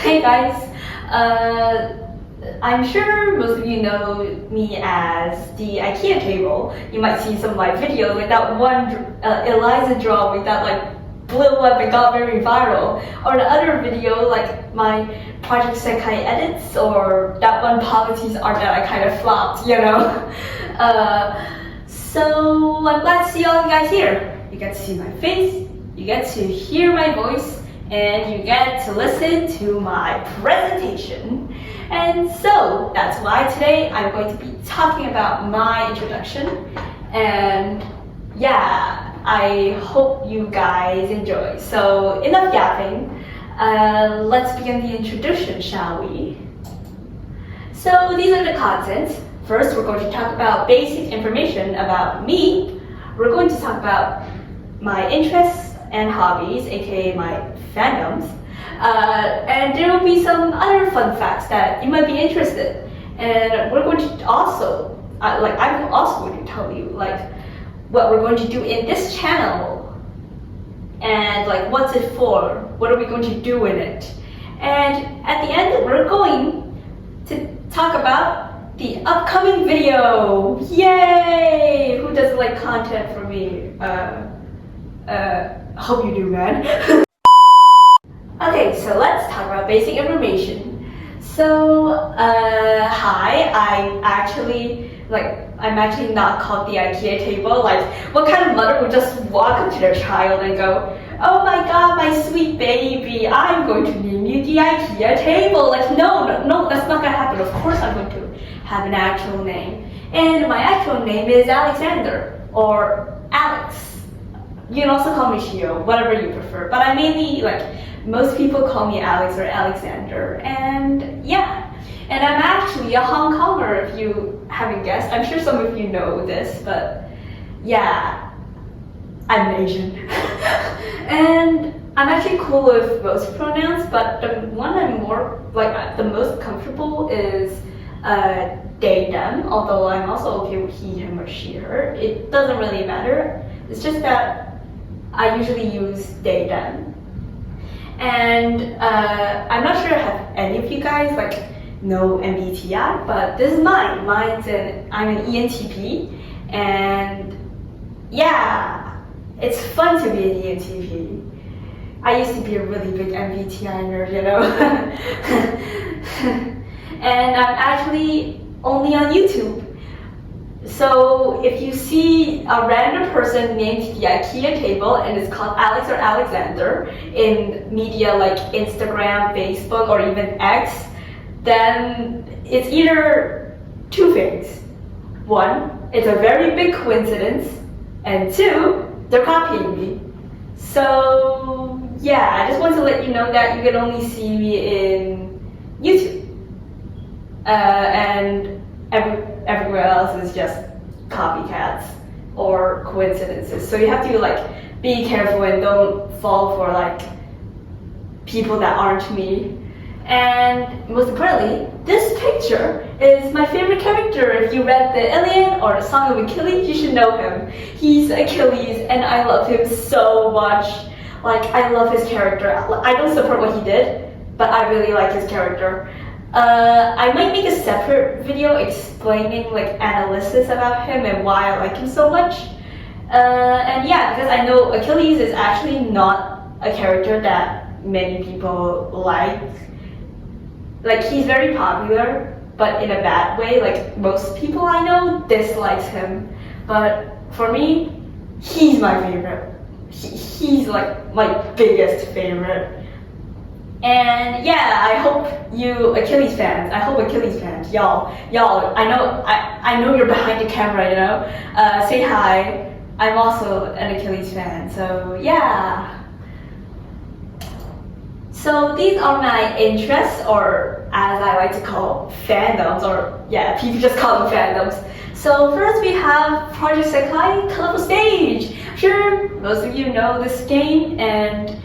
Hey guys, I'm sure most of you know me as the IKEA table. You might see some of my videos like that one Eliza drawing that blew up and got very viral, or the other video like my Project Sekai edits, or that one policies art that I kind of flopped, you know. So I'm glad to see all you guys here. You get to see my face, you get to hear my voice, and you get to listen to my presentation. And so that's why today I'm going to be talking about my introduction. And yeah, I hope you guys enjoy. So enough yapping, let's begin the introduction, shall we? So these are the contents. First, we're going to talk about basic information about me. We're going to talk about my interests and hobbies, aka my fandoms, and there will be some other fun facts that you might be interested. And we're going to also, I'm also going to tell you what we're going to do in this channel, and what's it for? What are we going to do in it? And at the end, we're going to talk about the upcoming video. Yay! Who doesn't like content from me? Hope you do, man. Okay, so let's talk about basic information. So, hi, I'm actually not called the IKEA table. What kind of mother would just walk up to their child and go, "Oh my god, my sweet baby, I'm going to name you the IKEA table"? No, that's not gonna happen. Of course I'm going to have an actual name. And my actual name is Alexander, or Alex. You can also call me Shio, whatever you prefer. But I mainly, most people call me Alex or Alexander. And yeah, and I'm actually a Hong Konger, if you haven't guessed. I'm sure some of you know this, but yeah, I'm Asian. And I'm actually cool with most pronouns, but the one I'm more, the most comfortable is they, them, although I'm also okay with he, him, or she, her. It doesn't really matter. It's just that I usually use they, them. And I'm not sure if any of you guys know MBTI, but this is mine. I'm an ENTP, and yeah, it's fun to be an ENTP. I used to be a really big MBTI nerd, you know. And I'm actually only on YouTube. So if you see a random person named the IKEA table and it's called Alex or Alexander in media like Instagram, Facebook, or even X, then it's either two things. One, it's a very big coincidence, and two, they're copying me. So yeah, I just want to let you know that you can only see me in YouTube. And everywhere else is just copycats or coincidences. So you have to be careful and don't fall for people that aren't me. And most importantly, this picture is my favorite character. If you read the Iliad or the Song of Achilles, you should know him. He's Achilles, and I love him so much. I love his character. I don't support what he did, but I really like his character. I might make a separate video explaining analysis about him and why I like him so much. And yeah, because I know Achilles is actually not a character that many people like. He's very popular, but in a bad way. Most people I know dislikes him. But for me, he's my favorite. He's my biggest favorite. And yeah, I hope you Achilles fans, y'all, I know you're behind the camera, you know, say hi. I'm also an Achilles fan, so yeah. So these are my interests, or as I like to call fandoms, or yeah, people just call them fandoms. So first we have Project Sekai Colorful Stage. I'm sure most of you know this game, and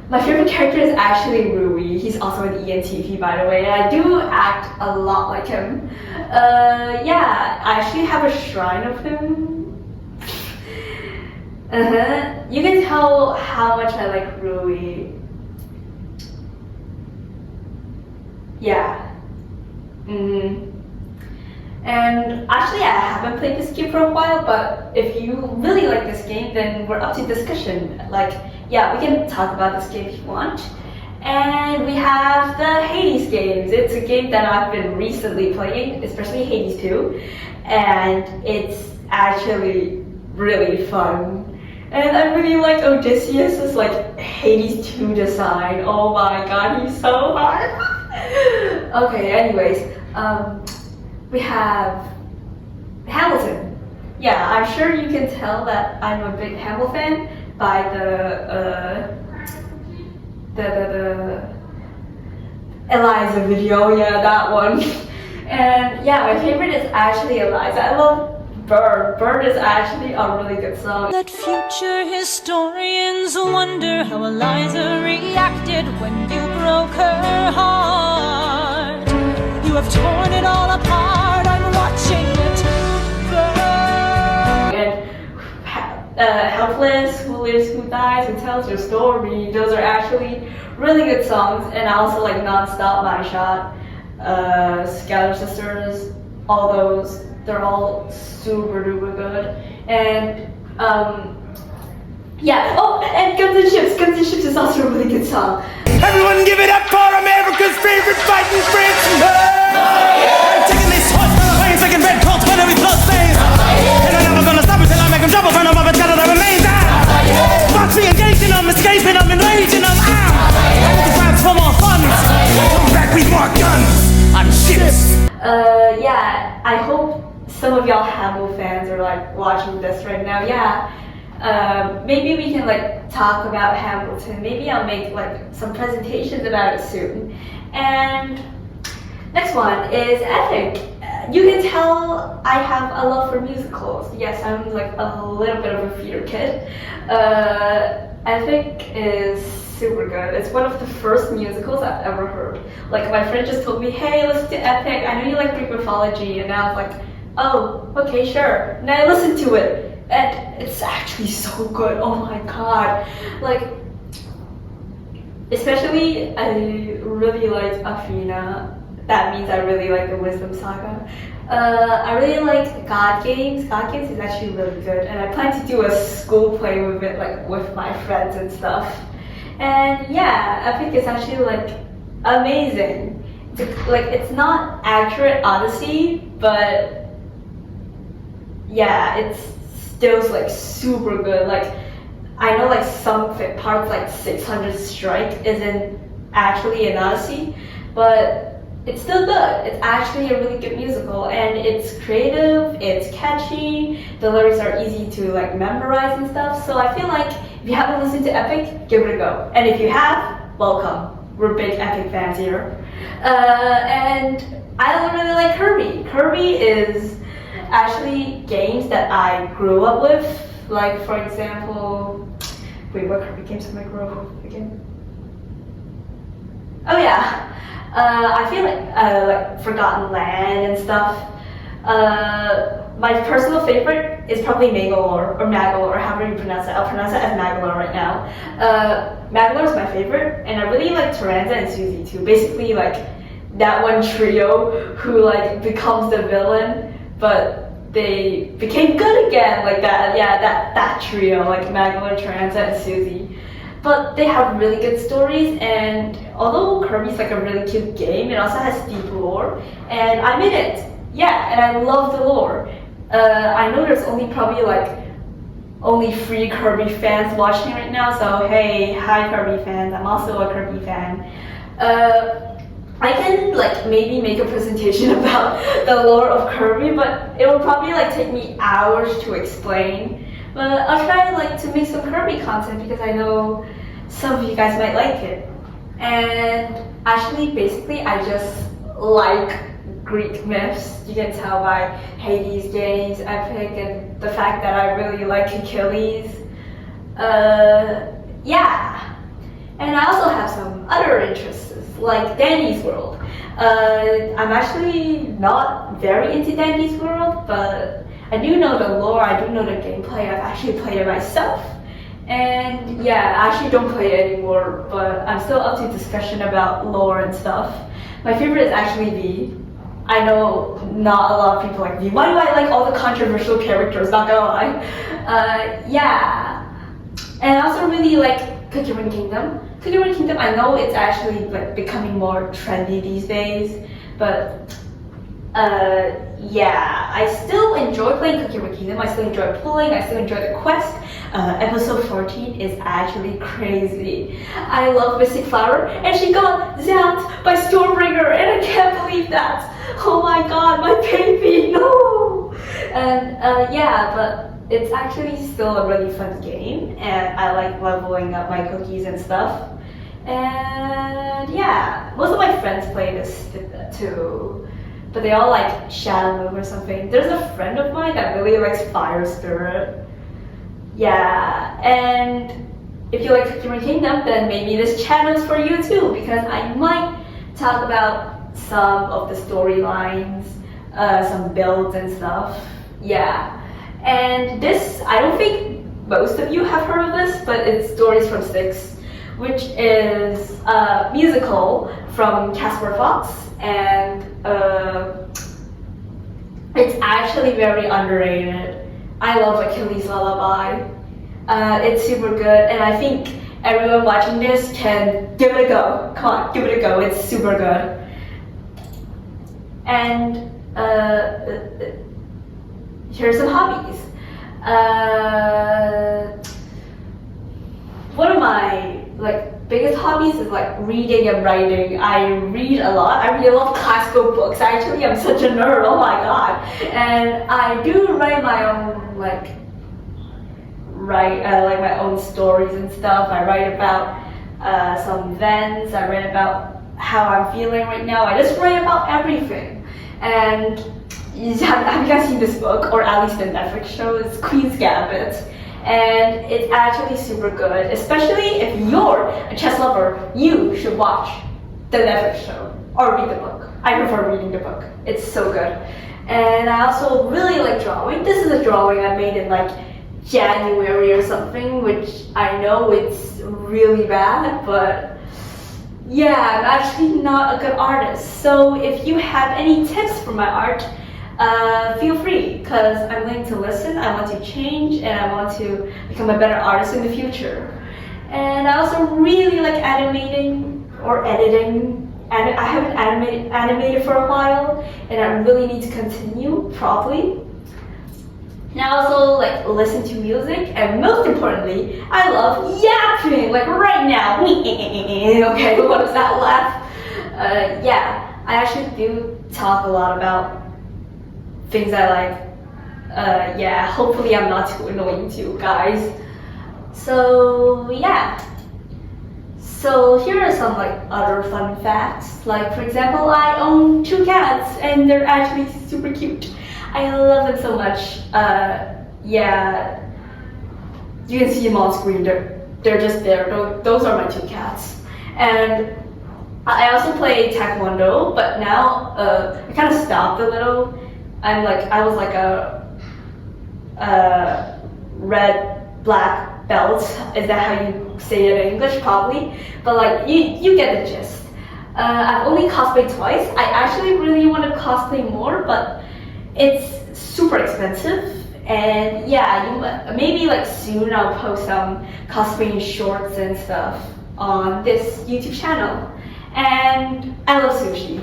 my favorite character is actually Rui. He's also an ENTP, by the way, and I do act a lot like him. Yeah, I actually have a shrine of him. You can tell how much I like Rui. Yeah. Mm. And actually, I haven't played this game for a while, but if you really like this game, then we're up to discussion. Like, yeah, we can talk about this game if you want. And we have the Hades games. It's a game that I've been recently playing, especially Hades 2. And it's actually really fun. And I really like Odysseus' like Hades 2 design. Oh my god, he's so hard. Okay, anyways, we have Hamilton. Yeah, I'm sure you can tell that I'm a big Hamilton fan by the Eliza video. Yeah, that one. And yeah, my favorite is actually Eliza. I love Bird. Bird is actually a really good song. Let future historians wonder how Eliza reacted when you broke her heart. You have torn it all apart, I'm watching it burn. And Helpless, Who Lives, Who Dies, Who Tells Your Story. Those are actually really good songs. And I also like Non-Stop, My Shot, Scatter Sisters, all those. They're all super duper good. And yeah, oh, and Guns N' Ships. Guns N' Ships is also a really good song. Everyone give it up for America's favorite fighting Frenchman! Taking this horse from the plains, taking red coats, whether he blood stains. And I'm never gonna stop until I make him trouble, turn him up and tell her that remains out. Watch me engaging them, escaping them, enraging them, ow! I want the crowds for more fun. Come back with more guns on ships. Yeah, I hope some of y'all Hamill fans are like watching this right now. Yeah. Maybe we can like talk about Hamilton. Maybe I'll make like some presentations about it soon. And next one is Epic. You can tell I have a love for musicals. Yes, I'm like a little bit of a theater kid. Epic is super good. It's one of the first musicals I've ever heard. Like my friend just told me, hey, listen to Epic. I know you like Greek mythology. And I was like, oh, okay, sure. And I listened to it. And it's actually so good. Oh my god. Like, especially I really like Athena. That means I really like the Wisdom Saga. I really like God Games. God Games is actually really good. And I plan to do a school play with it, like with my friends and stuff. And yeah, Epic is actually like amazing. It's not accurate Odyssey, but yeah, it's still like super good. Like I know like some parts like 600 Strike isn't actually an Odyssey, but it's still good. It's actually a really good musical, and it's creative, it's catchy, the lyrics are easy to like memorize and stuff. So I feel like if you haven't listened to Epic, give it a go. And if you have, welcome. We're big Epic fans here. And I really like Kirby. Kirby is actually games that I grew up with. Like for example, wait, what Kirby games did I grow up with again? Oh yeah. I feel like Forgotten Land and stuff. My personal favorite is probably Magalore or Magalore, or however you pronounce it. I'll pronounce it as Magalore right now. Magalore is my favorite, and I really like Taranza and Susie too. Basically, like that one trio who like becomes the villain, but they became good again, like that. Yeah, that trio, like Magalore, Taranza, and Susie. But they have really good stories, and although Kirby's like a really cute game, it also has deep lore, and I'm in it. Yeah, and I love the lore. I know there's only 3 Kirby fans watching right now, so hey, hi Kirby fans, I'm also a Kirby fan. I can like maybe make a presentation about the lore of Kirby, but it will probably like take me hours to explain. But I'll try like to make some Kirby content because I know some of you guys might like it. And actually, basically, I just like Greek myths. You can tell by Hades games, Epic, and the fact that I really like Achilles. Yeah. And I also have some other interests, like Danny's World. I'm actually not very into Danny's World, but I do know the lore, I do know the gameplay, I've actually played it myself. And yeah, I actually don't play it anymore, but I'm still up to discussion about lore and stuff. My favorite is actually V. I know not a lot of people like V. Why do I like all the controversial characters? Not gonna lie. Yeah. And I also really like Cookie Run Kingdom. Cookie Run Kingdom, I know it's actually like becoming more trendy these days, but yeah, I still enjoy playing Cookie Run Kingdom. I still enjoy pulling. I still enjoy the quest. Episode 14 is actually crazy. I love Mystic Flower, and she got zapped by Stormbringer, and I can't believe that. Oh my god, my baby, no! And yeah, but it's actually still a really fun game, and I like leveling up my cookies and stuff. And yeah, most of my friends play this too, but they all like Shadow Move or something. There's a friend of mine that really likes Fire Spirit. Yeah, and if you like Cookie Run Kingdom, then maybe this channel is for you too, because I might talk about some of the storylines, some builds and stuff. Yeah, and this, I don't think most of you have heard of this, but it's Stories from Six, which is a musical from Casper Fox, and it's actually very underrated. I love Achilles' Lullaby. It's super good, and I think everyone watching this can give it a go. Come on, give it a go. It's super good. And here's some hobbies. One of my biggest hobbies is reading and writing. I read a lot. I read a lot of classical books. Actually, I'm such a nerd. Oh my god! And I do write my own my own stories and stuff. I write about some events. I write about how I'm feeling right now. I just write about everything. And have you guys seen this book, or at least the Netflix show? It's Queen's Gambit. And it's actually super good, especially if you're a chess lover. You should watch the Netflix show or read the book. I prefer reading the book. It's so good. And I also really like drawing. This is a drawing I made in January or something, which I know it's really bad, but yeah, I'm actually not a good artist. So if you have any tips for my art, feel free, because I'm willing to listen. I want to change, and I want to become a better artist in the future. And I also really like animating or editing. And I haven't animated for a while, and I really need to continue, probably. And I also listen to music, and most importantly, I love yapping, right now. Okay, what was that laugh? Yeah, I actually do talk a lot about things I like. Yeah, hopefully I'm not too annoying to you guys. So yeah. So here are some other fun facts. For example, I own 2 cats, and they're actually super cute. I love them so much. Yeah, you can see them on screen. They're just there. Those are my 2 cats. And I also play Taekwondo, but now I kind of stopped a little. I was a red, black belt. Is that how you say it in English? Probably. But you get the gist. I've only cosplayed twice. I actually really want to cosplay more, but it's super expensive. And yeah, maybe soon I'll post some cosplaying shorts and stuff on this YouTube channel. And I love sushi.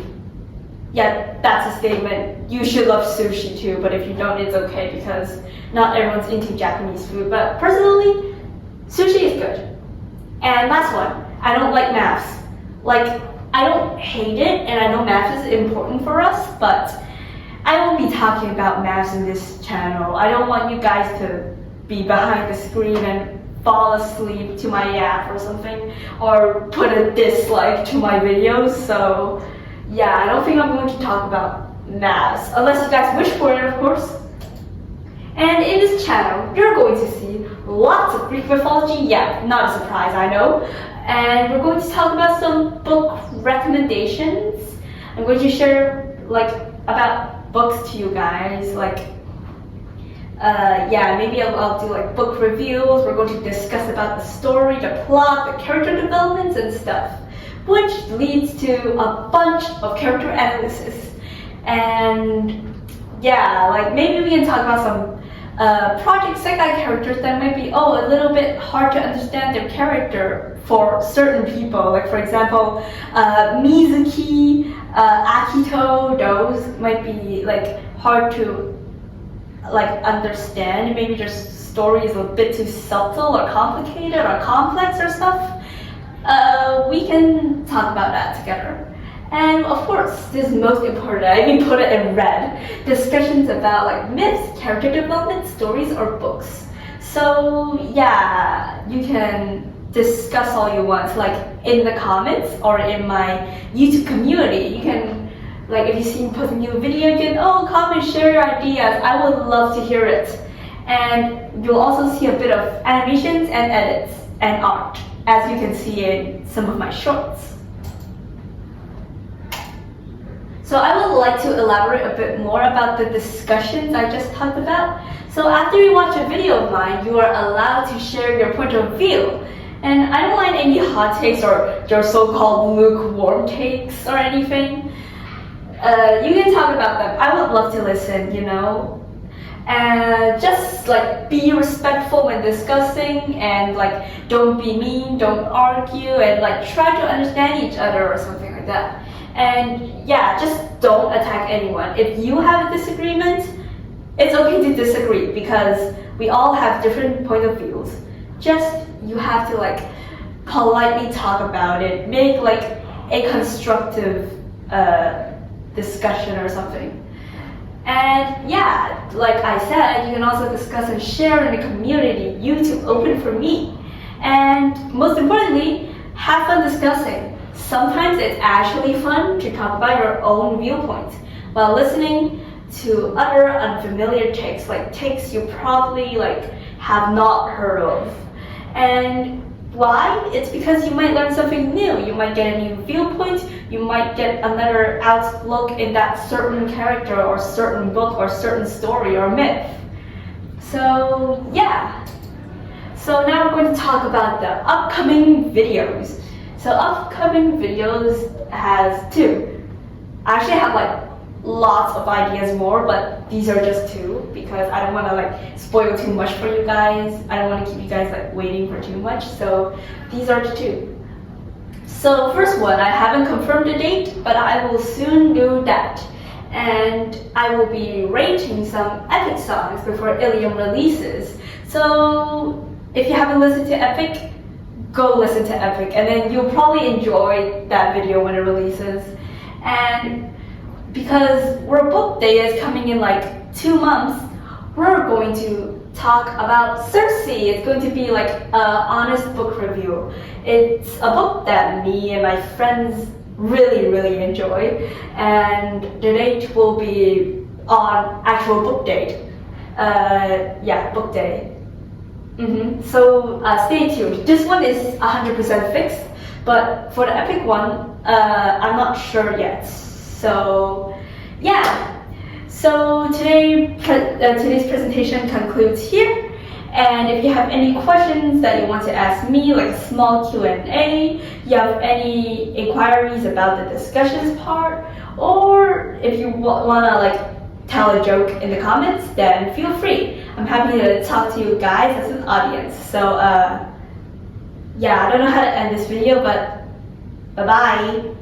Yeah, that's a statement. You should love sushi too, but if you don't, it's okay, because not everyone's into Japanese food. But personally, sushi is good. And last one, I don't like maths. I don't hate it, and I know math is important for us, but I won't be talking about maths in this channel. I don't want you guys to be behind the screen and fall asleep to my app or something, or put a dislike to my videos. So yeah, I don't think I'm going to talk about maths, unless you guys wish for it, of course. And in this channel, you're going to see lots of Greek mythology. Yeah, not a surprise, I know. And we're going to talk about some book recommendations. I'm going to share about books to you guys, Yeah, maybe I'll do like book reviews. We're going to discuss about the story, the plot, the character developments and stuff, which leads to a bunch of character analysis. And yeah, like maybe we can talk about some project Sekai characters that might be a little bit hard to understand their character for certain people. Like for example, Mizuki, Akito, those might be like hard to like understand. Maybe their story is a bit too subtle or complicated or complex or stuff. We can talk about that together. And of course, this is most important. I even put it in red. Discussions about like myths, character development, stories, or books. So yeah, you can discuss all you want, like in the comments or in my YouTube community. You can, like if you see me post a new video, you can comment, share your ideas. I would love to hear it. And you'll also see a bit of animations and edits and art, as you can see in some of my shorts. So I would like to elaborate a bit more about the discussions I just talked about. So after you watch a video of mine, you are allowed to share your point of view. And I don't mind any hot takes or your so-called lukewarm takes or anything. You can talk about them. I would love to listen, you know. And just like be respectful when discussing, and like don't be mean, don't argue, and like try to understand each other or something like that. And yeah, just don't attack anyone. If you have a disagreement, it's okay to disagree because we all have different point of views. Just you have to like politely talk about it, make like a constructive discussion or something. And yeah, like I said, you can also discuss and share in the community. YouTube open for me. And most importantly, have fun discussing. Sometimes it's actually fun to talk about your own viewpoint while listening to other unfamiliar takes, like takes you probably like have not heard of. And why? It's because you might learn something new. You might get a new viewpoint. You might get another outlook in that certain character or certain book or certain story or myth. So yeah. So now we're going to talk about the upcoming videos. So upcoming videos has two. I actually have like lots of ideas more, but these are just two because I don't want to like spoil too much for you guys. I don't want to keep you guys like waiting for too much. So these are the two. So first one, I haven't confirmed the date, but I will soon do that. And I will be rating some Epic songs before Ilium releases. So if you haven't listened to Epic, go listen to Epic, and then you'll probably enjoy that video when it releases. And because our book day is coming in like 2 months, we're going to talk about Circe. It's going to be like an honest book review. It's a book that me and my friends really enjoy, and the date will be on actual book date. Yeah, book day. So stay tuned. This one is 100% fixed, but for the Epic one, I'm not sure yet. So yeah. So today's presentation concludes here. And if you have any questions that you want to ask me, like a small Q&A, you have any inquiries about the discussions part, or if you want to like tell a joke in the comments, then feel free. I'm happy to talk to you guys as an audience. So yeah, I don't know how to end this video, but bye-bye.